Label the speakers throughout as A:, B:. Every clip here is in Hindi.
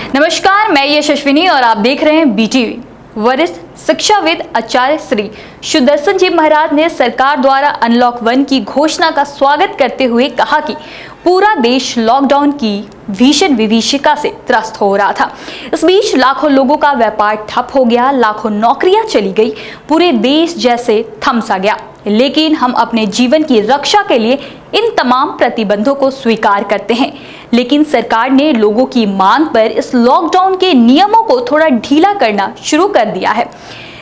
A: नमस्कार, मैं यशस्विनी और आप देख रहे हैं बीटीवी। वरिष्ठ शिक्षाविद आचार्य श्री सुदर्शन जी महाराज ने सरकार द्वारा अनलॉक 1 की घोषणा का स्वागत करते हुए कहा कि पूरा देश लॉकडाउन की भीषण विभीषिका से त्रस्त हो रहा था। इस बीच लाखों लोगों का व्यापार ठप हो गया, लाखों नौकरियां चली गई, पूरे देश जैसे थम सा गया। लेकिन हम अपने जीवन की रक्षा के लिए इन तमाम प्रतिबंधों को स्वीकार करते हैं। लेकिन सरकार ने लोगों की मांग पर इस लॉकडाउन के नियमों को थोड़ा ढीला करना शुरू कर दिया है।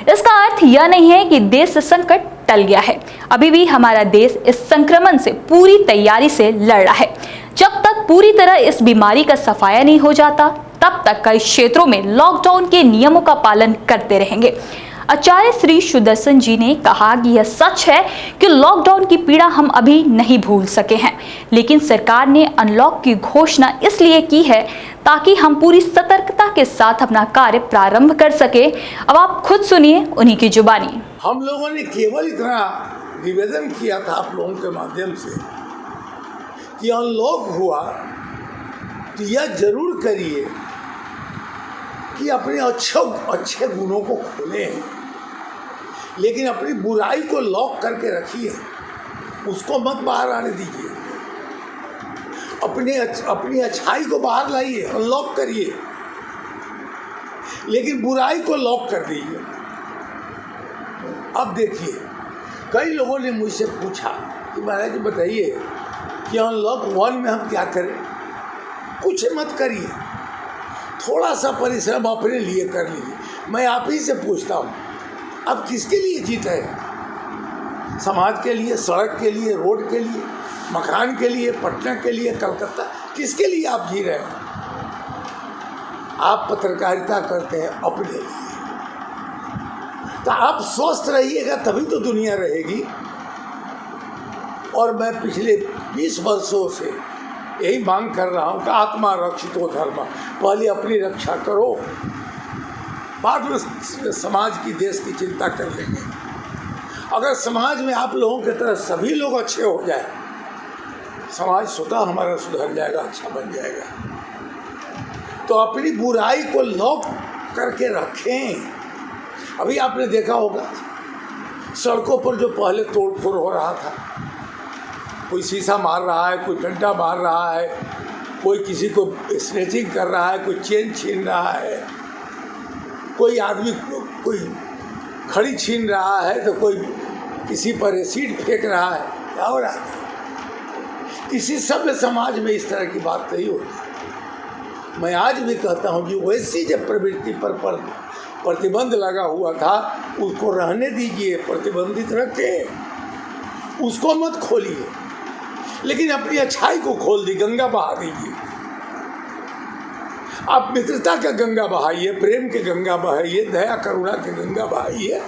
A: इसका अर्थ यह नहीं है कि देश से संकट टल गया है। अभी भी हमारा देश इस संक्रमण से पूरी तैयारी से लड़ रहा है। जब तक पूरी तरह इस बीमारी का सफाया नहीं हो जाता, तब तक कई क्षेत्रों में लॉकडाउन के नियमों का पालन करते रहेंगे। आचार्य श्री सुदर्शन जी ने कहा कि यह सच है कि लॉकडाउन की पीड़ा हम अभी नहीं भूल सके हैं, लेकिन सरकार ने अनलॉक की घोषणा इसलिए की है ताकि हम पूरी सतर्कता के साथ अपना कार्य प्रारंभ कर सके। अब आप खुद सुनिए उन्हीं की जुबानी।
B: हम लोगों ने केवल इतना निवेदन किया था आप लोगों के माध्यम से कि अनलॉक हुआ तो यह जरूर करिए कि अपने अच्छे गुणों को खोलें, लेकिन अपनी बुराई को लॉक करके रखिए, उसको मत बाहर आने दीजिए। अपनी अच्छाई को बाहर लाइए, अनलॉक करिए, लेकिन बुराई को लॉक कर दीजिए। अब देखिए, कई लोगों ने मुझसे पूछा कि महाराज जी बताइए कि अनलॉक 1 में हम क्या करें। कुछ मत करिए, थोड़ा सा परिश्रम अपने लिए कर लीजिए। मैं आप ही से पूछता हूँ, अब किसके लिए जीते हैं? समाज के लिए, सड़क के लिए, रोड के लिए, मकान के लिए, पटना के लिए, कलकत्ता, किसके लिए आप जी रहे हैं? आप पत्रकारिता करते हैं अपने लिए। तो आप स्वस्थ रहिएगा तभी तो दुनिया रहेगी। और मैं पिछले 20 वर्षों से यही मांग कर रहा हूँ कि आत्मा रक्षितो धर्म, पहले अपनी रक्षा करो, बाद में समाज की, देश की चिंता कर लेंगे। अगर समाज में आप लोगों की तरह सभी लोग अच्छे हो जाए, समाज स्वतः हमारा सुधर जाएगा, अच्छा बन जाएगा। तो अपनी बुराई को लॉक करके रखें। अभी आपने देखा होगा सड़कों पर जो पहले तोड़फोड़ हो रहा था, कोई शीशा मार रहा है, कोई डंडा मार रहा है, कोई किसी को स्नैचिंग कर रहा है, कोई चेन छीन रहा है, कोई आदमी कोई खड़ी छीन रहा है, तो कोई किसी पर एसिड फेंक रहा है, क्या हो रहा है? किसी सभ्य समाज में इस तरह की बात नहीं होती। मैं आज भी कहता हूँ कि वैसी जब प्रवृत्ति पर प्रतिबंध लगा हुआ था, उसको रहने दीजिए, प्रतिबंधित रखें, उसको मत खोलिए, लेकिन अपनी अच्छाई को खोल दी, गंगा बहा दीजिए। आप मित्रता का गंगा बहाइए, प्रेम के गंगा बहाइए, दया करुणा के गंगा बहाइए,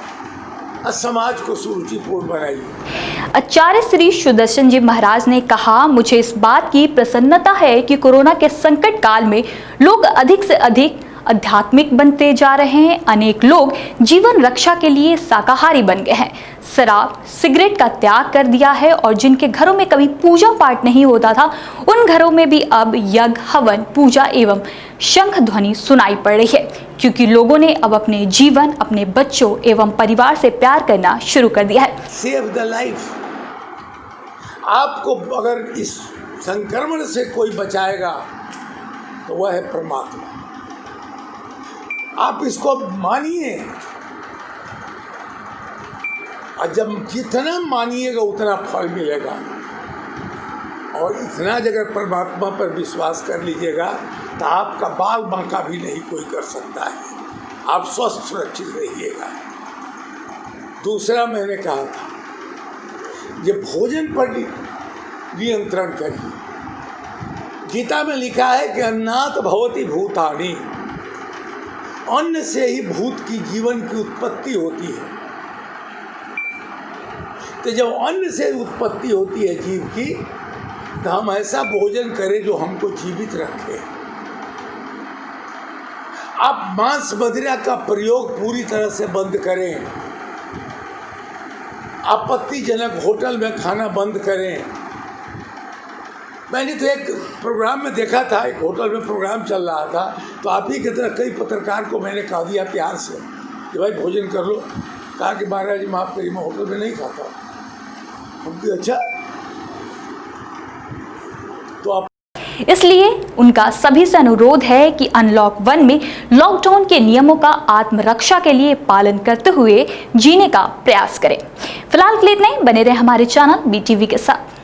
B: और समाज को सुरुचिपूर्ण बनाइए।
A: आचार्य श्री सुदर्शन जी महाराज ने कहा, मुझे इस बात की प्रसन्नता है कि कोरोना के संकट काल में लोग अधिक से अधिक आध्यात्मिक बनते जा रहे हैं। अनेक लोग जीवन रक्षा के लिए शाकाहारी बन गए हैं, शराब सिगरेट का त्याग कर दिया है, और जिनके घरों में कभी पूजा पाठ नहीं होता था, उन घरों में भी अब यज्ञ, हवन, पूजा एवं शंख ध्वनि सुनाई पड़ रही है, क्योंकि लोगों ने अब अपने जीवन, अपने बच्चों एवं परिवार से प्यार करना शुरू कर दिया है।
B: Save the life. आपको अगर इस संक्रमण से कोई बचाएगा तो वह है परमात्मा। आप इसको मानिए, और जब जितना मानिएगा उतना फल मिलेगा। और इतना अगर परमात्मा पर विश्वास कर लीजिएगा तो आपका बाल बांका भी नहीं कोई कर सकता है। आप स्वस्थ सुरक्षित रहिएगा। दूसरा मैंने कहा था, ये भोजन पर नियंत्रण करिए। गीता में लिखा है कि अन्नात् भवति भूतानि, अन्न से ही भूत की, जीवन की उत्पत्ति होती है। तो जब अन्न से उत्पत्ति होती है जीव की, तो हम ऐसा भोजन करें जो हमको जीवित रखे। आप मांस मदिरा का प्रयोग पूरी तरह से बंद करें। आपत्तिजनक होटल में खाना बंद करें। मैंने तो एक प्रोग्राम में देखा था, एक होटल में प्रोग्राम चल रहा था, तो आप ही की तरह कई पत्रकार को मैंने कहा दिया प्यार से कि भाई भोजन कर लो। कहा कि महाराज जी माफ़ करिए, मैं होटल में नहीं खाता। हम अच्छा, तो आप
A: इसलिए उनका सभी से अनुरोध है कि अनलॉक 1 में लॉकडाउन के नियमों का आत्मरक्षा के लिए पालन करते हुए जीने का प्रयास करें। फिलहाल के लिए इतना ही। बने रहे हमारे चैनल BTV के साथ।